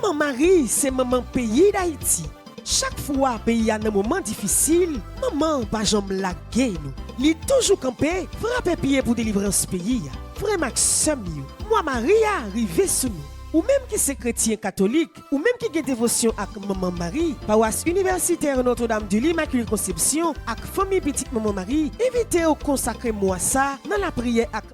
Maman Marie, c'est maman pays d'Haïti. Chaque fois pays a un moment difficile, maman pas jamais laguer nous. Li toujours campé, frappé pied pour délivrance pays. Frère Maxime, moi Maria arrivé sous nous. Ou même qui c'est chrétien catholique, ou même qui a dévotion avec Maman Marie, paroisse universitaire Notre-Dame de l'Immaculée Conception, avec famille petite Maman Marie, évitez au consacrer moi ça dans la prière avec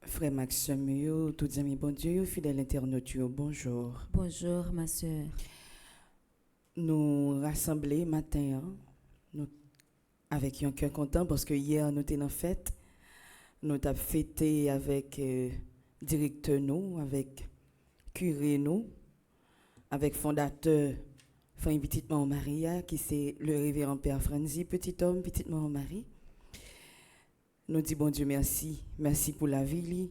Frère Maxime, tous amis, bon Dieu, fidèle internaute, bonjour. Bonjour, ma soeur. Nous rassemblés matin, nous, avec un cœur content parce que hier, nous étions en fête. Nous avons fêté avec directeur nous, avec curé nous, avec fondateur Frère Petite Maman Maria, qui c'est le révérend Père Franzi, petit homme, Petite Maman Marie. Nous disons bon Dieu merci. Merci pour la vie.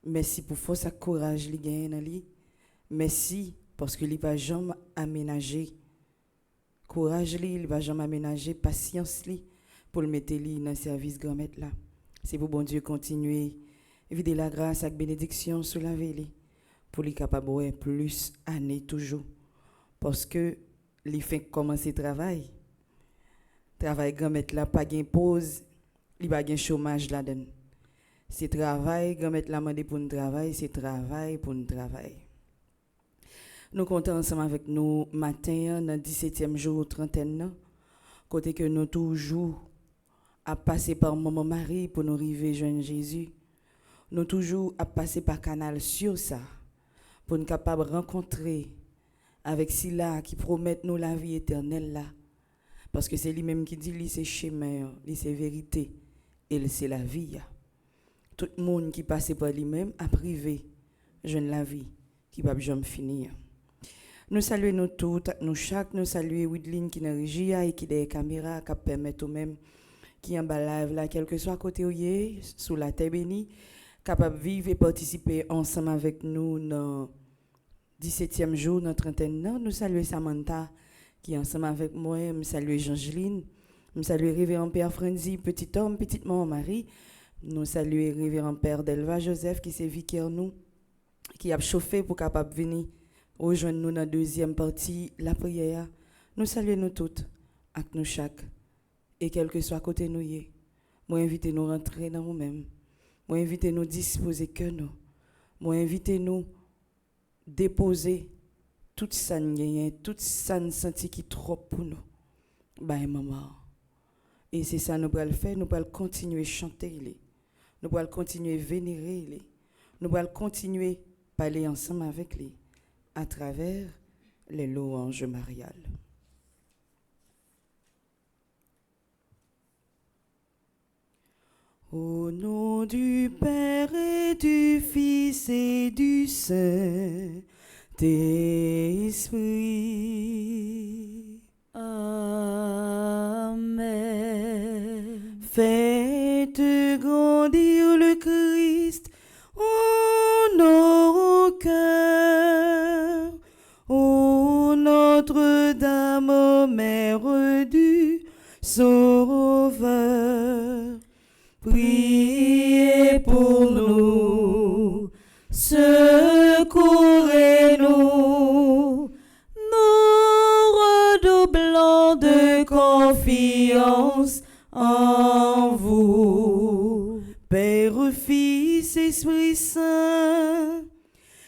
Merci pour force et courage li gagne dans li. Merci parce que li pas jamais aménager courage li, il va jamais aménager patience li pour le mettre li dans service grand maître là. C'est pour bon Dieu continuer vider la grâce avec bénédiction sur la vie pour li capable plus année toujours parce que li fait commencer travail grand maître là pas gain pause. Il n'y a pas de chômage là-dedans. C'est travail, quand mettre la main pour un travail, c'est travail pour un travail. Nous comptons ensemble avec nous matin, dans le 17e jour, trentaine, côté que nous toujours à passer par Maman Marie pour nous arriver joindre Jésus. Nous toujours à passer par canal sur ça pour nous capables rencontrer avec Sila qui promet nous la vie éternelle là. Parce que c'est lui-même qui dit, lui c'est chemin, lui c'est vérité. Et c'est la vie. Tout le monde qui passe par lui-même a privé, jeune la vie, qui va jamais finir. Nous saluons nous tous, nous chaque, nous saluons Widline qui est dans régie et qui a des caméras qui permettent eux-mêmes, qui en bas live là, quel que soit côté où il est, sous la terre bénie, capable de vivre et participer ensemble avec nous dans 17e jour, dans trentaine. Nous saluons Samantha qui est ensemble avec moi, nous saluons Jeangeline. Nous saluons Révérend Père Franzi, petit homme, petite Maman Marie. Nous saluons Révérend Père Delva Joseph, qui c'est vicaire nous, qui a chauffé pour capable venir rejoindre nous dans la deuxième partie, la prière. Nous saluons nous toutes, avec nous chaque. Et quel que soit côté nous, moi invitez nous rentrer dans nous-mêmes. Moi invitez nous disposer que nous. Moi invitez nous déposer tout ça, tout ça senti qui trop pour nous. Bye maman. Et c'est ça nous allons le faire, nous allons continuer à chanter, nous allons continuer à vénérer, nous allons continuer à parler ensemble avec lui à travers les louanges mariales. Au nom du Père et du Fils et du Saint-Esprit. Amen. Faites grandir le Christ en nos cœurs, ô Notre-Dame, Mère du Sauveur. Priez pour nous, secourez-nous, nous redoublons de confiance en vous. Père, Fils, Esprit Saint,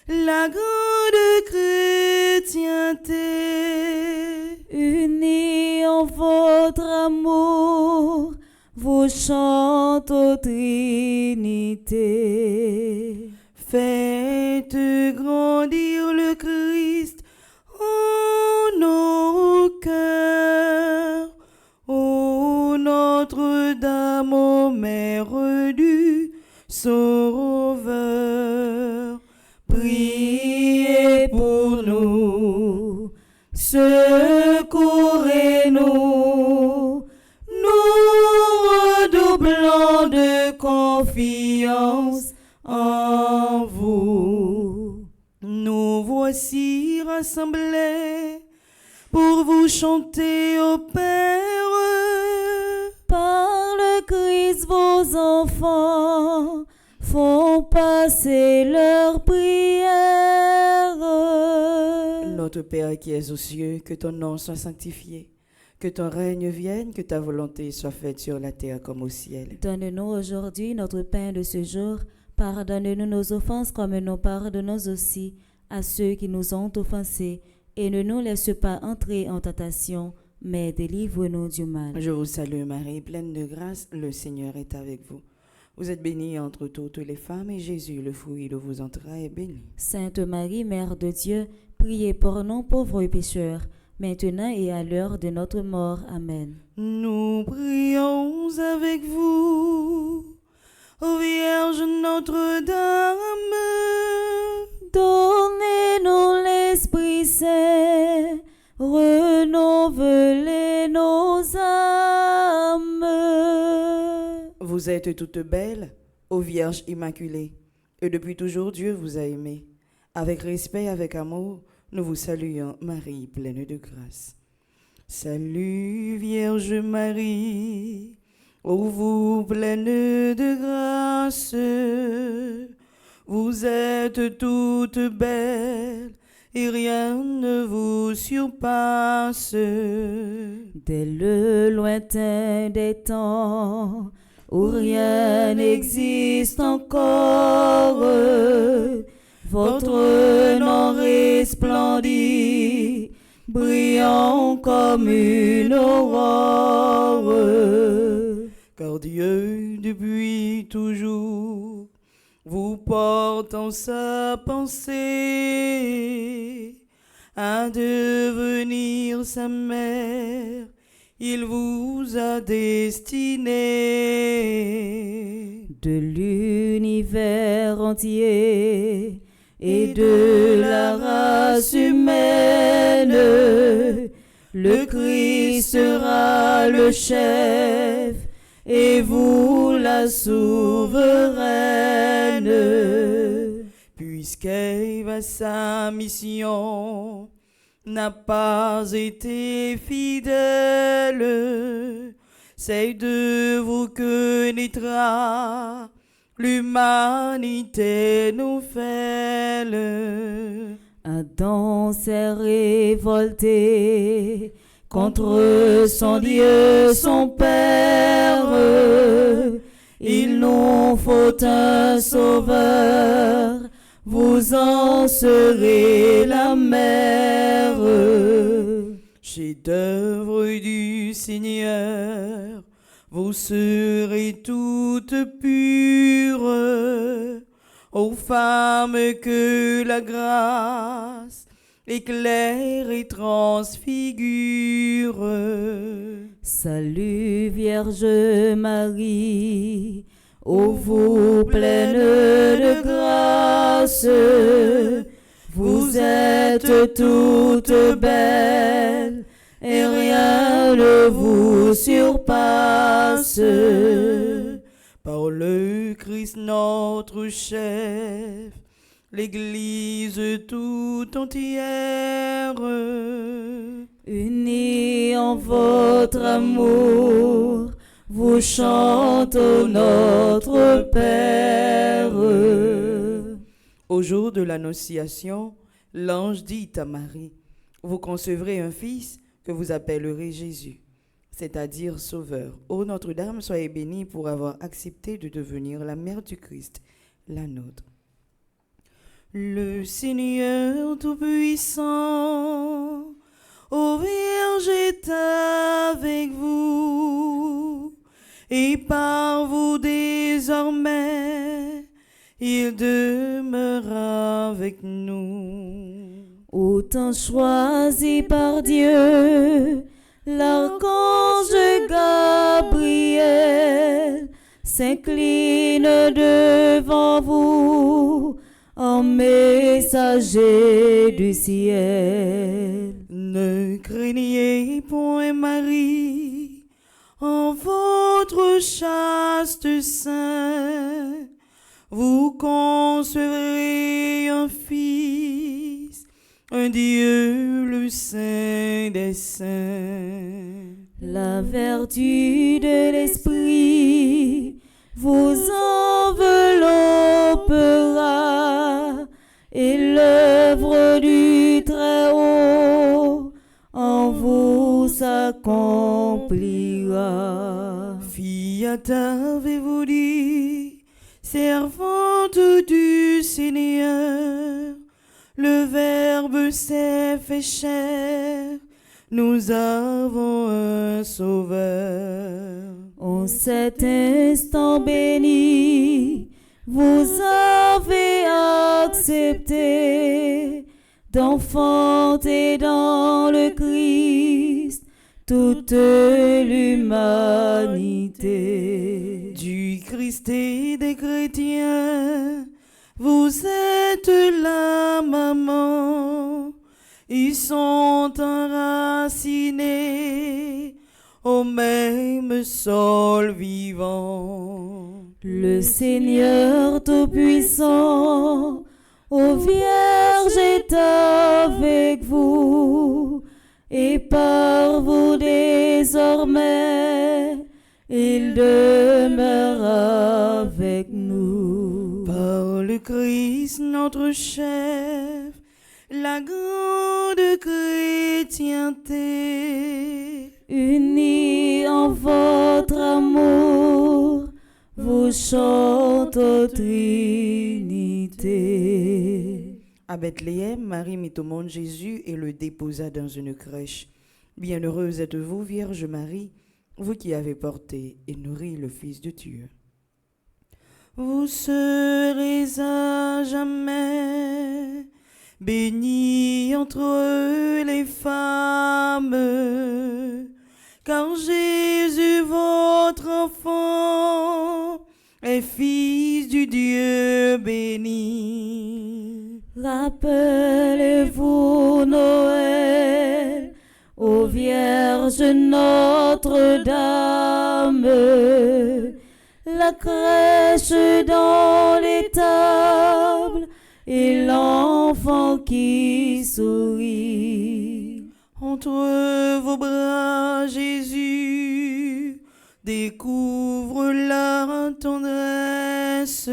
la grande chrétienté, Unis en votre amour, vous chantez aux Trinité. Faites grandir le Christ en nos cœurs, ô Notre-Dame, ô Mère du Sauveur. Priez pour nous, secourez-nous, nous redoublons de confiance en vous. Nous voici rassemblés pour vous chanter au Père. Par le Christ, vos vos enfants font passer leurs prières. Notre Père qui es aux cieux, que ton nom soit sanctifié, que ton règne vienne, que ta volonté soit faite sur la terre comme au ciel. Donne-nous aujourd'hui notre pain de ce jour. Pardonne-nous nos offenses comme nous pardonnons aussi à ceux qui nous ont offensés. Et ne nous laisse pas entrer en tentation, mais délivre-nous du mal. Je vous salue Marie, pleine de grâce, le Seigneur est avec vous. Vous êtes bénie entre toutes les femmes, et Jésus, le fruit de vos entrailles, est béni. Sainte Marie, Mère de Dieu, priez pour nous pauvres pécheurs, maintenant et à l'heure de notre mort. Amen. Nous prions avec vous, ô Vierge Notre-Dame. Donnez-nous l'Esprit Saint, renouvelez nos âmes. Vous êtes toutes belles, ô Vierge Immaculée, et depuis toujours Dieu vous a aimé. Avec respect, avec amour, nous vous saluons, Marie, pleine de grâce. Salut Vierge Marie, ô vous pleine de grâce, vous êtes toute belle et rien ne vous surpasse. Dès le lointain des temps, où rien n'existe encore, votre nom resplendit, brillant comme une aurore. Car Dieu, depuis toujours, vous porte en sa pensée à devenir sa mère. Il vous a destiné de l'univers entier et de la race humaine. Le Christ sera le chef et vous la souveraine. Puisqu'Ève, sa mission n'a pas été fidèle, c'est de vous que naîtra l'humanité nouvelle. Adam s'est révolté contre son Dieu, son Père. Il nous faut un sauveur, vous en serez la mère. Chef-d'œuvre du Seigneur, vous serez toutes pures, ô femmes que la grâce éclaire et transfigure. Salut Vierge Marie, ô vous pleine de grâce, vous êtes toute belle et rien ne vous surpasse. Par le Christ notre chef, l'Église tout entière, unie en votre amour, vous chante notre Père. Au jour de l'Annonciation, l'ange dit à Marie, vous concevrez un fils que vous appellerez Jésus, c'est-à-dire Sauveur. Ô Notre-Dame, soyez bénie pour avoir accepté de devenir la mère du Christ, la nôtre. Le Seigneur Tout-Puissant, ô Vierge est avec vous, et par vous désormais, il demeure avec nous. Autant choisi par Dieu, l'archange Gabriel s'incline devant vous en messager du ciel. Ne craignez point Marie, en votre chaste sein, vous concevrez un fils, un Dieu le Saint des Saints. La vertu de l'Esprit vous enveloppera et l'œuvre du Très-Haut en vous s'accomplira. Fiat avez-vous dit, servante du Seigneur, le Verbe s'est fait chair, nous avons un Sauveur. En cet instant béni, vous avez accepté d'enfanter dans le Christ toute l'humanité. Du Christ et des chrétiens, vous êtes la maman. Ils sont enracinés au même sol vivant. Le Seigneur Tout-Puissant, ô Vierge, est avec vous, et par vous désormais, il demeure avec nous. Par le Christ notre chef, la grande chrétienté, Unis en votre amour, vous chantez aux Trinité. À Bethléem, Marie mit au monde Jésus et le déposa dans une crèche. Bienheureuse êtes-vous, Vierge Marie, vous qui avez porté et nourri le Fils de Dieu. Vous serez à jamais bénie entre les femmes, car Jésus, votre enfant, est Fils du Dieu béni. Rappelez-vous Noël, ô Vierge Notre-Dame, la crèche dans l'étable et l'enfant qui sourit. Entre vos bras, Jésus découvre la tendresse,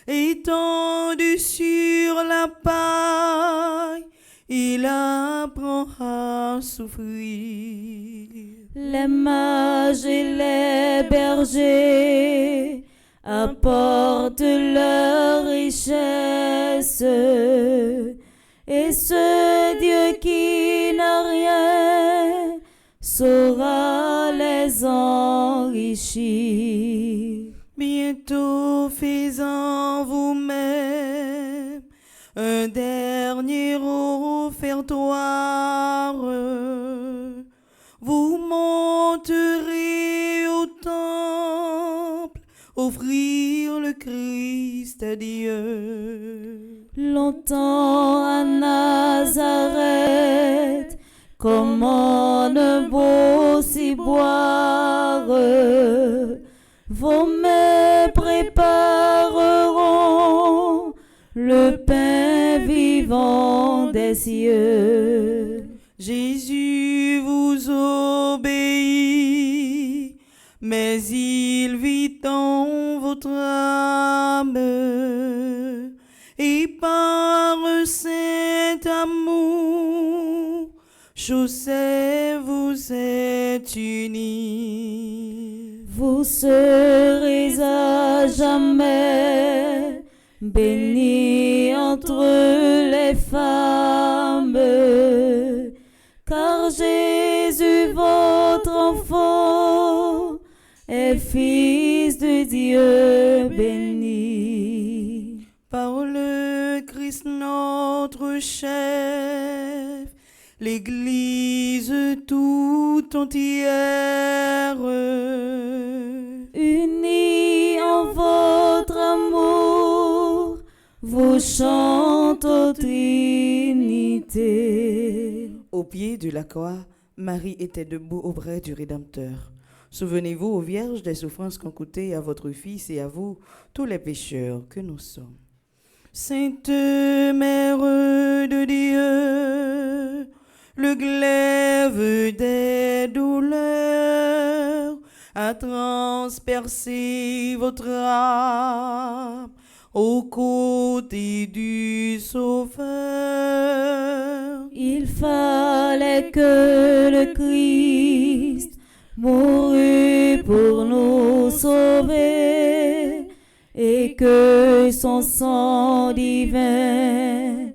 étendu sur la paille, il apprend à souffrir. Les mages et les bergers apportent leur richesse, et ce Dieu qui n'a rien saura les enrichir. Bientôt fais-en vous-même un dernier offertoire. Vous monterez au temple, offrir le Christ à Dieu. Longtemps à Nazareth, comment ne beau s'y boire, vos mains prépareront le pain vivant des cieux. Jésus vous obéit, mais il vit en votre âme, et par un saint amour, Joseph vous êtes unis. Vous serez à jamais bénis entre les femmes, car Jésus, votre enfant, est Fils de Dieu béni. Par le Christ notre chef, l'Église tout entière, Unis en votre amour, vous chantez aux Trinité. au pied de la croix, Marie était debout auprès du Rédempteur. Souvenez-vous, ô Vierge, des souffrances qu'ont coûtées à votre Fils et à vous, tous les pécheurs que nous sommes. Sainte Mère de Dieu, le glaive des douleurs, a transpercé votre âme aux côtés du Sauveur. Il fallait que le Christ mourût pour nous sauver et que son sang divin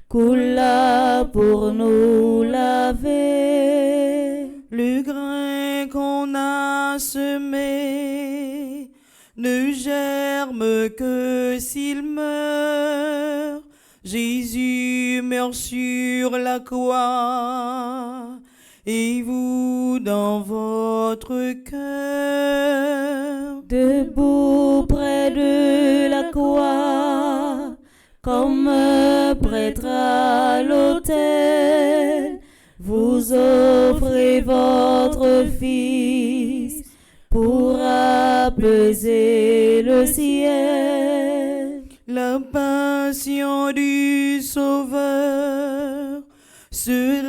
coula pour nous laver. Le grain qu'on a semé ne germe que s'il meurt. Jésus meurt sur la croix et vous dans votre cœur. Debout près de la croix, comme un prêtre à l'autel, vous offrez votre Fils pour apaiser le ciel. La passion du Sauveur se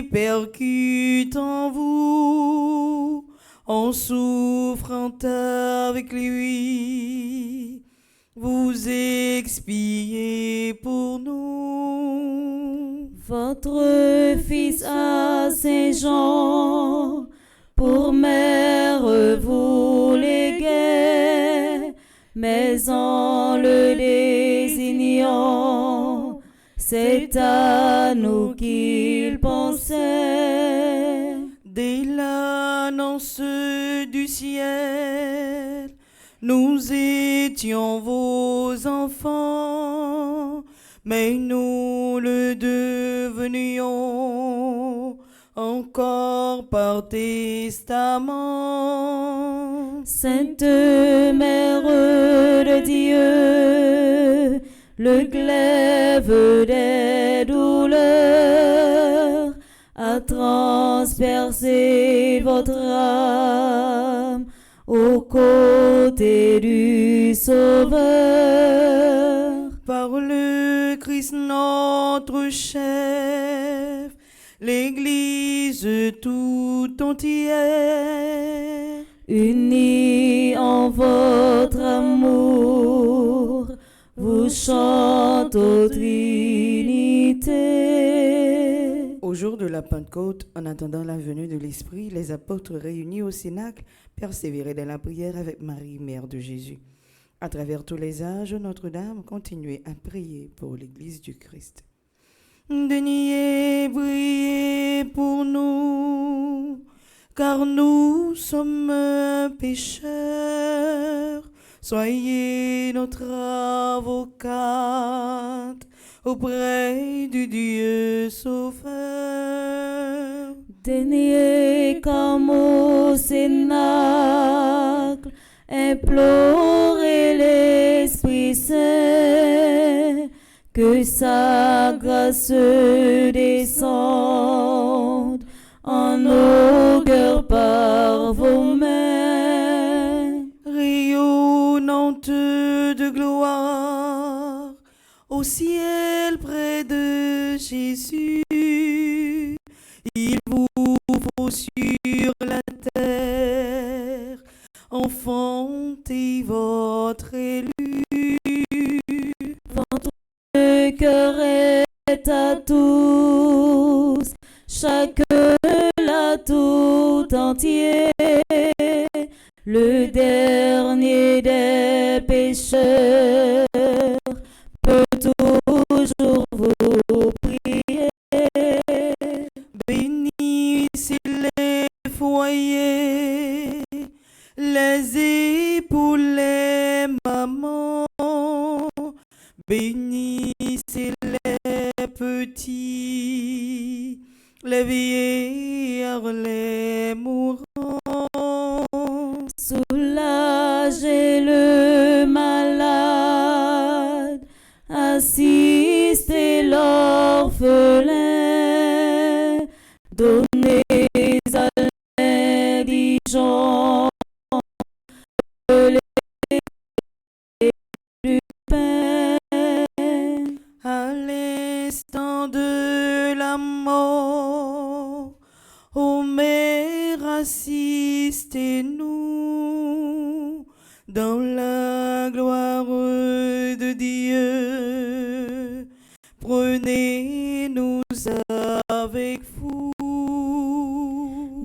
répercute en vous, en souffrant avec lui. Vous expiez pour nous. Votre Fils à Saint Jean, pour mère vous léguait, mais en le désignant, c'est à nous qu'il pensait. Dès l'annonce du ciel, nous étions vos enfants, mais nous le devenions encore par testament. Sainte Mère de Dieu, le glaive des douleurs a transpercé votre âme aux côtés du Sauveur. Par le Christ notre chef, l'Église tout entière, Unis en votre amour, vous chante aux Trinités. Au jour de la Pentecôte, en attendant la venue de l'Esprit, les apôtres réunis au Cénacle persévéraient dans la prière avec Marie, mère de Jésus. À travers tous les âges, Notre-Dame continuait à prier pour l'Église du Christ. Daignez prier pour nous, car nous sommes pécheurs. Soyez notre avocate auprès du Dieu Sauveur. Daignez comme au Cénacle implorer l'Esprit Saint, que sa grâce descende en nos cœurs par vos mains. Rayonnante de gloire, au ciel près de Jésus, il vous faut sur la terre enfanter votre élu. Votre cœur est à tous, chacun-là tout entier. Le dernier des pécheurs peut toujours vous prier. Bénissez les foyers, les épouses, les mamans. Bénissez les petits, les vieillards, les mourants. Soulagez le malade, assistez l'orphelin, donnez à l'indigent le lait du pain. À l'instant de la mort, ô mère assise manifestez-nous dans la gloire de Dieu. Prenez-nous avec vous.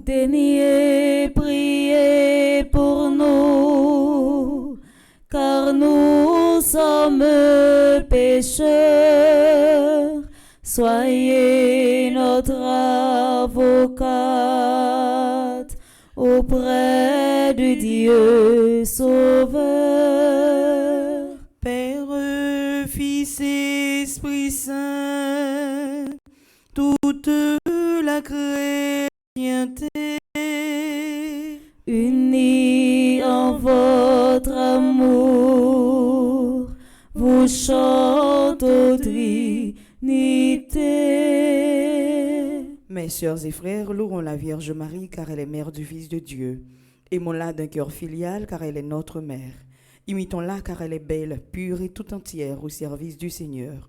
Daignez prier pour nous, car nous sommes pécheurs. Soyez notre avocate auprès de Dieu Sauveur. Père, Fils et Esprit Saint, toute la création Unis en votre amour, vous chante aux Trinité. Mes sœurs et frères, louons la Vierge Marie car elle est mère du Fils de Dieu. Aimons-la d'un cœur filial car elle est notre mère. Imitons-la car elle est belle, pure et tout entière au service du Seigneur.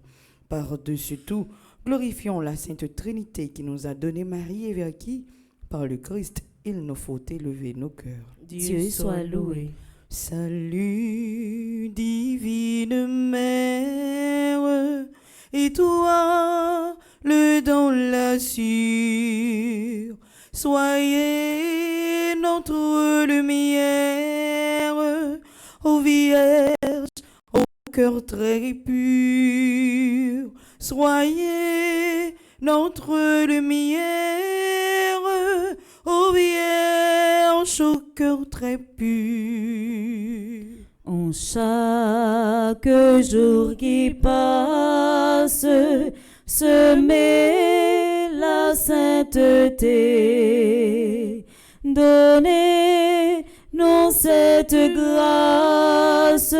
Par-dessus tout, glorifions la Sainte Trinité qui nous a donné Marie et vers qui, par le Christ, il nous faut élever nos cœurs. Dieu soit loué. Salut, divine Mère, et toi, le don la sûre, soyez notre lumière, ô Vierge, au cœur très pur, soyez notre lumière, ô Vierge, au cœur très pur. En chaque jour qui passe, semez la sainteté. Donnez-nous cette grâce,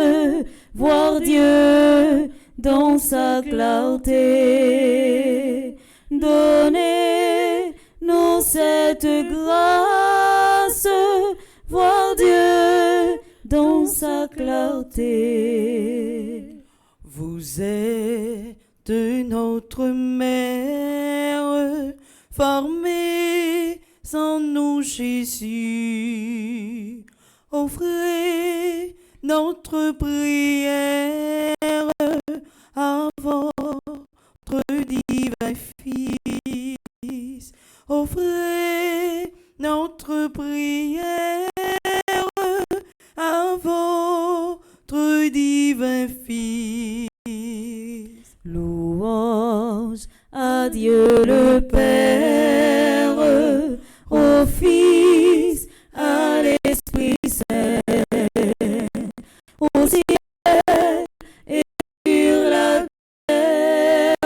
voir Dieu dans sa clarté. Donnez-nous cette grâce, voir Dieu dans sa clarté. Vous êtes notre mère, formée sans nous Jésus. Offrez notre prière à votre divin Fils. Offrez notre prière à votre divin Fils. Louange à Dieu le Père, au Fils, à l'Esprit Saint, au ciel et sur la terre.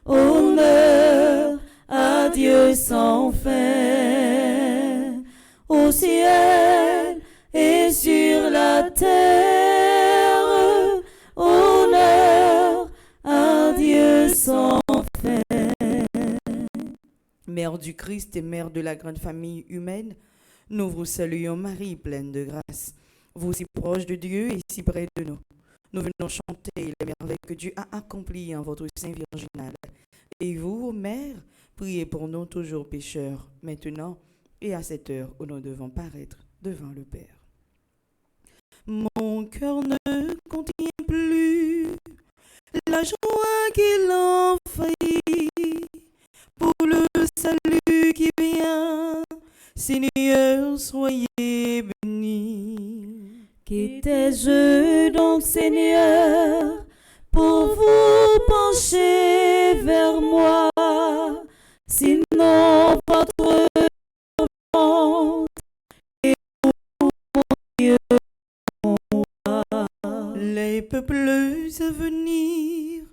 Honneur à Dieu sans fin, au ciel et sur la terre. Honneur à Dieu sans fin. Mère du Christ et mère de la grande famille humaine, nous vous saluons Marie, pleine de grâce. Vous si proche de Dieu et si près de nous. Nous venons chanter les merveilles que Dieu a accomplies en votre Saint Virginal. Et vous, Mère, priez pour nous toujours pécheurs, maintenant et à cette heure où nous devons paraître devant le Père. Mon cœur ne contient plus la joie qu'il envahit pour le salut qui vient. Seigneur, soyez bénis. Qu'étais-je donc, Seigneur, pour vous pencher vers moi, sinon votre honte et mon Dieu, mon roi. Les peuples à venir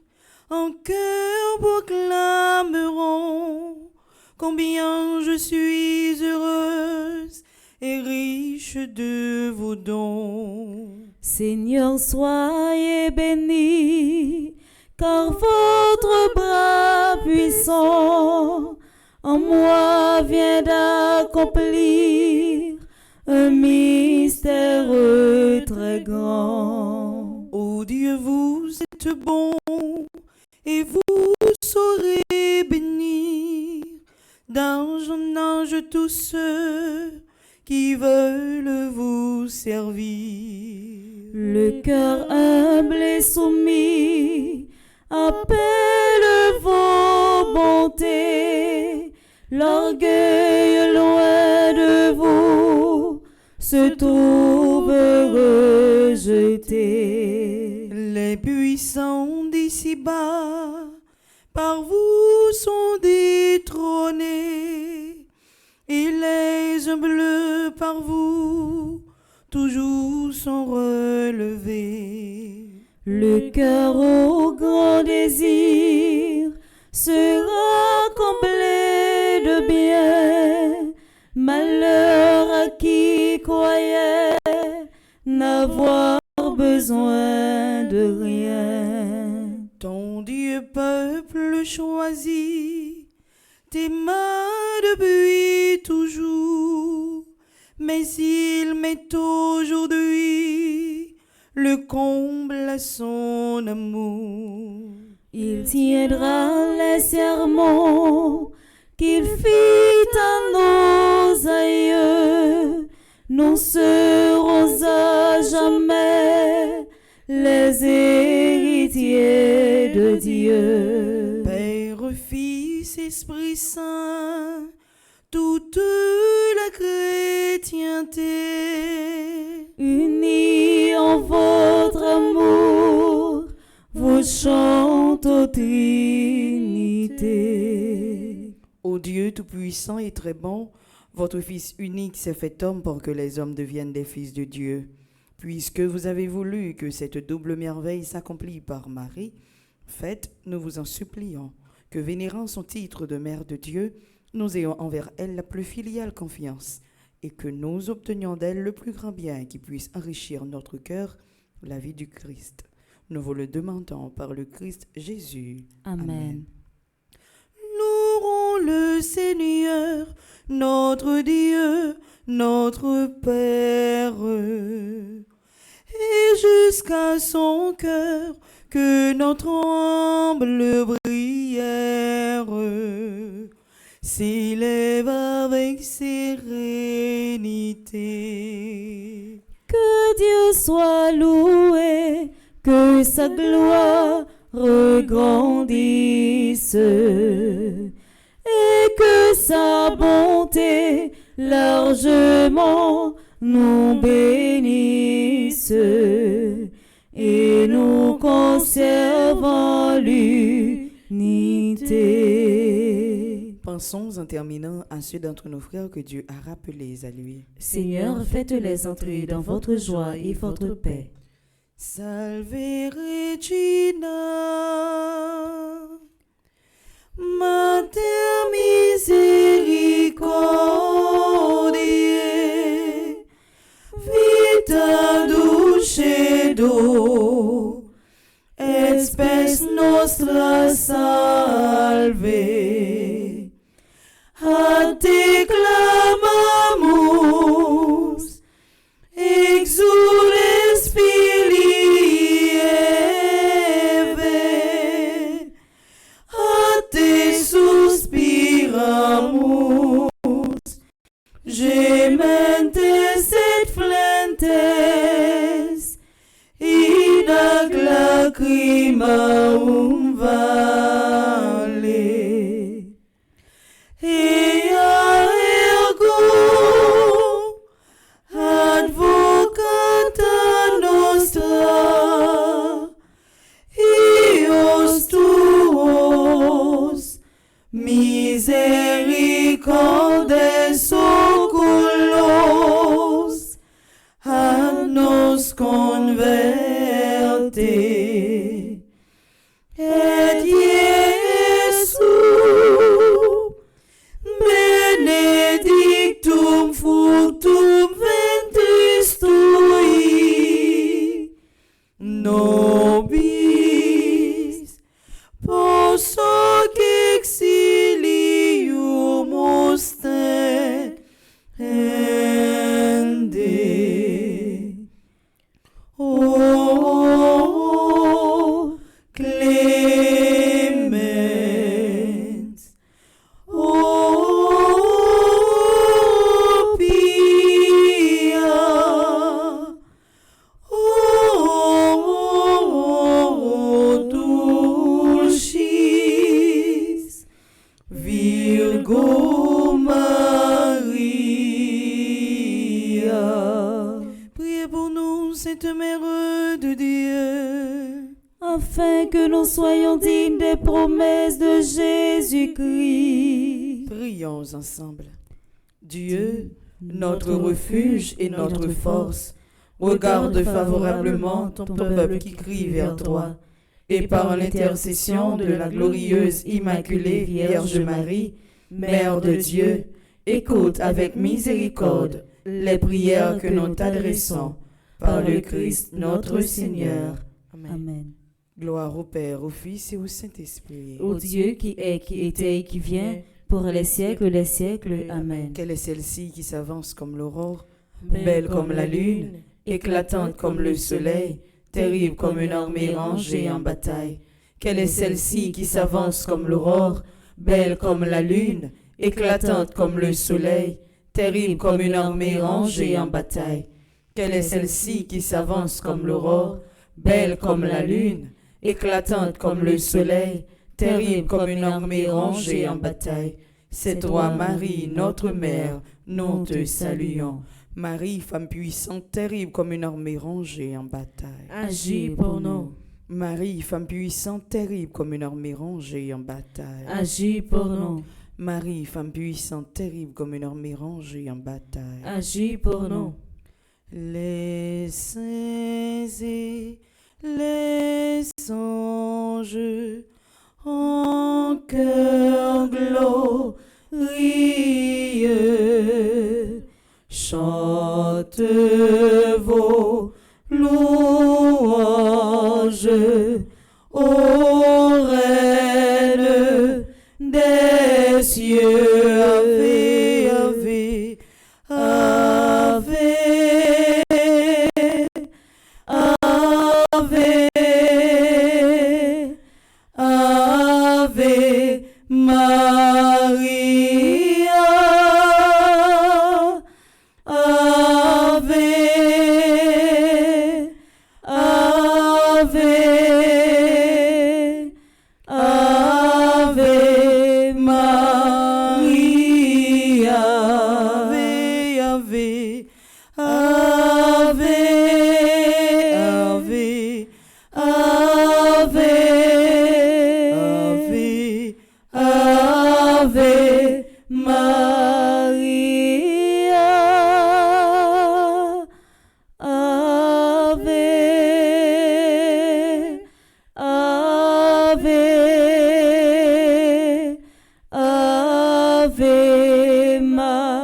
en cœur proclameront combien je suis heureuse et riche de vos dons. Seigneur, soyez béni, car votre bras puissant en moi vient d'accomplir un mystère très grand. Ô Dieu, vous êtes bon et vous saurez bénir d'ange en ange tous ceux qui veulent vous servir. Le cœur humble et soumis appelle vos bontés. L'orgueil loin de vous se trouve rejeté. Les puissants d'ici-bas par vous sont détrônés, et les humbles par vous toujours sont relevés. Le cœur au grand désir sera comblé de bien. Malheur à qui croyait n'avoir besoin de rien. Ton Dieu peuple choisi t'aima depuis toujours, mais il met aujourd'hui le comble à son amour. Il tiendra les serments qu'il fit à nos aïeux. Nous serons à jamais les héritiers de Dieu. Père, Fils, Esprit Saint, toute la chrétienté, Unis en votre amour, vous chantez aux Trinité. Ô Dieu tout-puissant et très bon, votre Fils unique s'est fait homme pour que les hommes deviennent des fils de Dieu. Puisque vous avez voulu que cette double merveille s'accomplisse par Marie, faites, nous vous en supplions, que vénérant son titre de Mère de Dieu, nous ayons envers elle la plus filiale confiance, et que nous obtenions d'elle le plus grand bien qui puisse enrichir notre cœur, la vie du Christ. Nous vous le demandons par le Christ Jésus. Amen. Louons le Seigneur, notre Dieu, notre Père, et jusqu'à son cœur que notre humble prière s'élève avec sérénité. Que Dieu soit loué, que sa gloire regrandisse et que sa bonté largement nous bénisse et nous conserve en l'unité. Pensons en terminant à ceux d'entre nos frères que Dieu a rappelés à lui. Seigneur, faites-les entrer dans votre joie et votre paix. Salve Regina, Mater misericordiae, vita dulcedo, et spes nostra salve. A te clamamus, exules filii Eve, a te suspiramus, gementes et flentes, in ac lacrimarum vale. Ea ergo advocata nostra, ios tuos misericordes oculos ad nos converte, et Maria. Priez pour nous, Sainte Mère de Dieu, afin que nous soyons dignes des promesses de Jésus-Christ. Prions ensemble. Dieu, notre refuge et notre force, regarde favorablement ton peuple qui crie vers toi, et par l'intercession de la glorieuse Immaculée Vierge Marie, Mère de Dieu, écoute avec miséricorde les prières que nous t'adressons par le Christ notre Seigneur. Amen. Gloire au Père, au Fils et au Saint-Esprit. Ô Dieu qui est, qui était et qui vient, pour les siècles des siècles. Amen. Quelle est celle-ci qui s'avance comme l'aurore, belle comme la lune, éclatante comme le soleil, terrible comme une armée rangée en bataille? Quelle est celle-ci qui s'avance comme l'aurore, belle comme la lune, éclatante comme le soleil, terrible comme une armée rangée en bataille? Quelle est celle-ci qui s'avance comme l'aurore, belle comme la lune, éclatante comme le soleil, terrible comme une armée rangée en bataille? C'est toi, Marie, notre Mère, nous te saluons. Marie, femme puissante, terrible comme une armée rangée en bataille. Agis pour nous. Marie, femme puissante, terrible comme une armée rangée en bataille. Agis pour nous. Marie, femme puissante, terrible comme une armée rangée en bataille. Agis pour nous. Les saints et les anges en cœur glorieux chantent vos louanges ô Reine des cieux. Ave, ave, ave, Ave Maria, Ave, Ave, Ave Maria, Ave, Ave, Ave, Ave, Ave, Ave Maria, Ave, Ave, Ave Maria.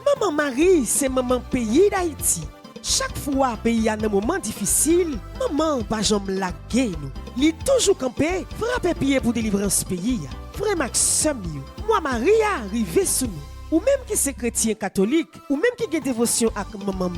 Maman Marie, c'est maman pays d'Haïti. Chaque fois pays a un moment difficile, maman pas jamais lagué nous. Li toujours campé, frappé pied pour délivrance pays. Frère Maxime, moi Marie arrivé sous nous. Ou même qui c'est chrétien catholique, ou même qui a dévotion avec maman